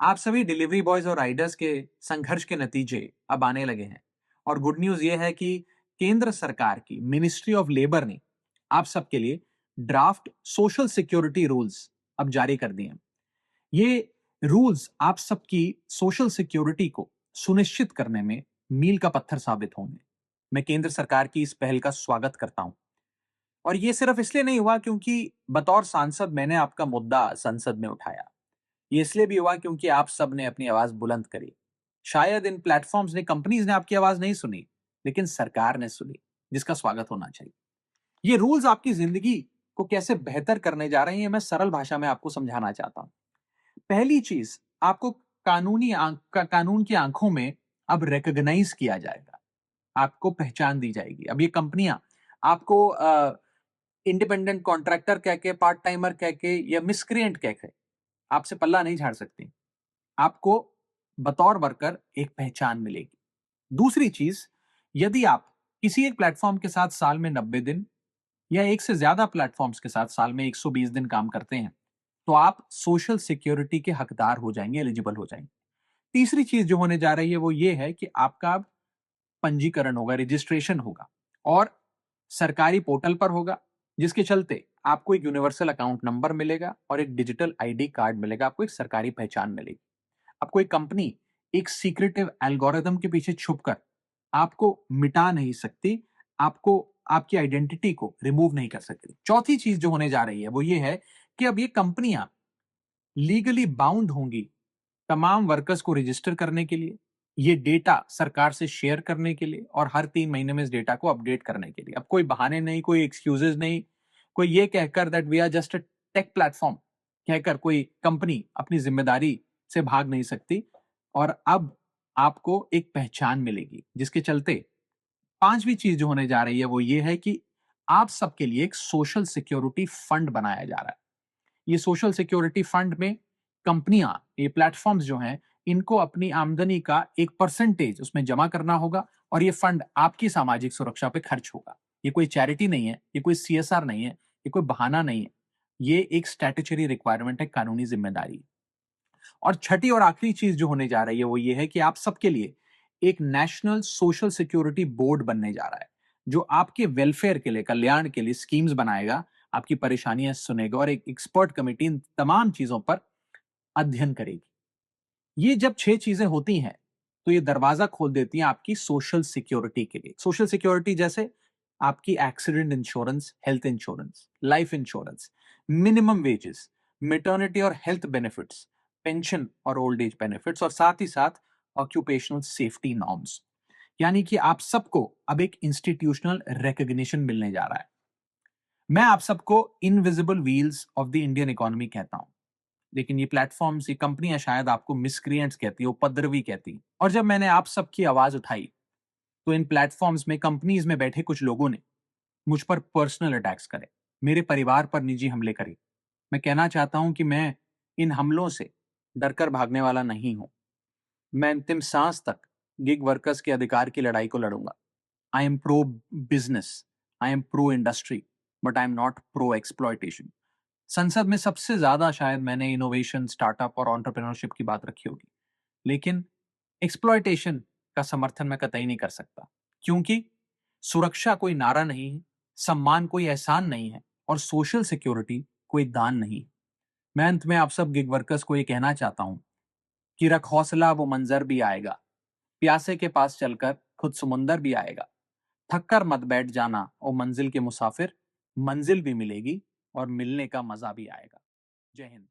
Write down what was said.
आप सभी delivery boys और राइडर्स के संघर्ष के नतीजे अब आने लगे हैं। और गुड न्यूज ये है कि केंद्र सरकार की मिनिस्ट्री ऑफ लेबर ने आप सबके लिए ड्राफ्ट सोशल सिक्योरिटी रूल्स अब जारी कर दिए हैं। ये रूल्स आप सबकी सोशल सिक्योरिटी को सुनिश्चित करने में मील का पत्थर साबित होंगे। मैं केंद्र सरकार की इस पहल का स्वागत करता हूं। और ये सिर्फ इसलिए नहीं हुआ क्योंकि बतौर सांसद मैंने आपका मुद्दा संसद में उठाया। ये इसलिए भी हुआ क्योंकि आप सब ने अपनी आवाज बुलंद करी। शायद इन प्लेटफॉर्म्स ने, कंपनीज ने आपकी आवाज नहीं सुनी, लेकिन सरकार ने सुनी, जिसका स्वागत होना चाहिए। ये रूल्स आपकी जिंदगी को कैसे बेहतर करने जा रहे हैं, मैं सरल भाषा में आपको समझाना चाहता हूं। पहली चीज, आपको कानून की आंखों में अब रिकॉग्नाइज किया जाएगा, आपको पहचान दी जाएगी। अब ये कंपनियां आपको इंडिपेंडेंट कॉन्ट्रैक्टर कह के, पार्ट टाइमर कह के या मिसक्रिएंट कह के आपसे पल्ला नहीं झाड़ सकती। आपको बतौर वर्कर एक पहचान मिलेगी। दूसरी चीज, यदि आप किसी एक प्लेटफॉर्म के साथ साल में 90 दिन या एक से ज्यादा प्लेटफॉर्म्स के साथ साल में 120 दिन काम करते हैं, तो आप सोशल सिक्योरिटी के हकदार हो जाएंगे, एलिजिबल हो जाएंगे। तीसरी चीज जो होने जा रही है वो ये है कि आपका अब पंजीकरण होगा, रजिस्ट्रेशन होगा, और सरकारी पोर्टल पर होगा, जिसके चलते आपको एक यूनिवर्सल अकाउंट नंबर मिलेगा और एक डिजिटल आईडी कार्ड मिलेगा, आपको एक सरकारी पहचान मिलेगी। अब कोई कंपनी एक सीक्रेटिव एल्गोरिथम के पीछे छुपकर आपको मिटा नहीं सकती, आपको आपकी आइडेंटिटी को रिमूव नहीं कर सकती। चौथी चीज जो होने जा रही है वो ये है कि अब ये कंपनियां लीगली बाउंड होंगी तमाम वर्कर्स को रजिस्टर करने के लिए, ये डेटा सरकार से शेयर करने के लिए और हर 3 महीने में इस डेटा को अपडेट करने के लिए। अब कोई बहाने नहीं, कोई एक्सक्यूजेस नहीं, कोई ये कहकर that we are just a tech platform कहकर कोई कंपनी अपनी जिम्मेदारी से भाग नहीं सकती। और अब आपको एक पहचान मिलेगी, जिसके चलते पांचवी चीज जो होने जा रही है वो ये है कि आप सबके लिए एक सोशल सिक्योरिटी फंड बनाया जा रहा है। ये सोशल सिक्योरिटी फंड में कंपनियां, ये प्लेटफॉर्म्स जो हैं, इनको अपनी आमदनी का एक परसेंटेज उसमें जमा करना होगा और ये फंड आपकी सामाजिक सुरक्षा पे खर्च होगा। ये कोई चैरिटी नहीं है, ये कोई सीएसआर नहीं है, ये कोई बहाना नहीं है। ये एक स्टैट्यूटरी रिक्वायरमेंट है, कानूनी जिम्मेदारी। और छठी और आखिरी चीज जो होने जा रही है वो ये है कि आप सबके लिए एक नेशनल सोशल सिक्योरिटी बोर्ड बनने जा रहा है, जो आपके वेलफेयर के लिए, कल्याण के लिए स्कीम्स बनाएगा, आपकी परेशानियां सुनेगा और एक एक्सपर्ट कमेटी इन तमाम चीजों पर अध्ययन करेगी। ये जब 6 चीजें होती हैं तो ये दरवाजा खोल देती हैं आपकी सोशल सिक्योरिटी के लिए। सोशल सिक्योरिटी जैसे आपकी accident insurance, health insurance, life insurance, minimum wages, maternity और हेल्थ बेनिफिट्स, पेंशन और ओल्ड एज बेनिफिट्स, और साथ ही साथ ऑक्यूपेशनल सेफ्टी नॉर्म्स। यानी कि आप सबको अब एक इंस्टीट्यूशनल रिकॉग्निशन मिलने जा रहा है। मैं आप सबको invisible wheels of the Indian economy कहता हूं, लेकिन ये प्लेटफॉर्म्स, ये कंपनियां शायद आपको मिसक्रिएंट्स कहती है, उपद्रवी कहती है। और जब मैंने आप सबकी आवाज उठाई तो इन प्लेटफॉर्म्स में, कंपनीज में बैठे कुछ लोगों ने मुझ पर पर्सनल अटैक्स करे, मेरे परिवार पर निजी हमले करे। मैं कहना चाहता हूं कि मैं इन हमलों से डरकर भागने वाला नहीं हूं। मैं अंतिम सांस तक गिग वर्कर्स के अधिकार की लड़ाई को लड़ूंगा। I am pro business, I am pro industry, but I am not pro exploitation. संसद में सबसे ज्यादा शायद मैंने इनोवेशन, स्टार्टअप और एंटरप्रेन्योरशिप की बात रखी होगी, लेकिन एक्सप्लॉयटेशन का समर्थन मैं कतई नहीं कर सकता, क्योंकि सुरक्षा कोई नारा नहीं है, सम्मान कोई एहसान नहीं है, और सोशल सिक्योरिटी कोई दान नहीं है। मैं अंत में आप सब गिग वर्कर्स को ये कहना चाहता हूं कि रख हौसला, वो मंजर भी आएगा। प्यासे के पास चलकर खुद समुंदर भी आएगा। थक कर मत बैठ जाना ओ मंजिल के मुसाफिर, मंजिल भी मिलेगी और मिलने का मजा भी आएगा। जय हिंद।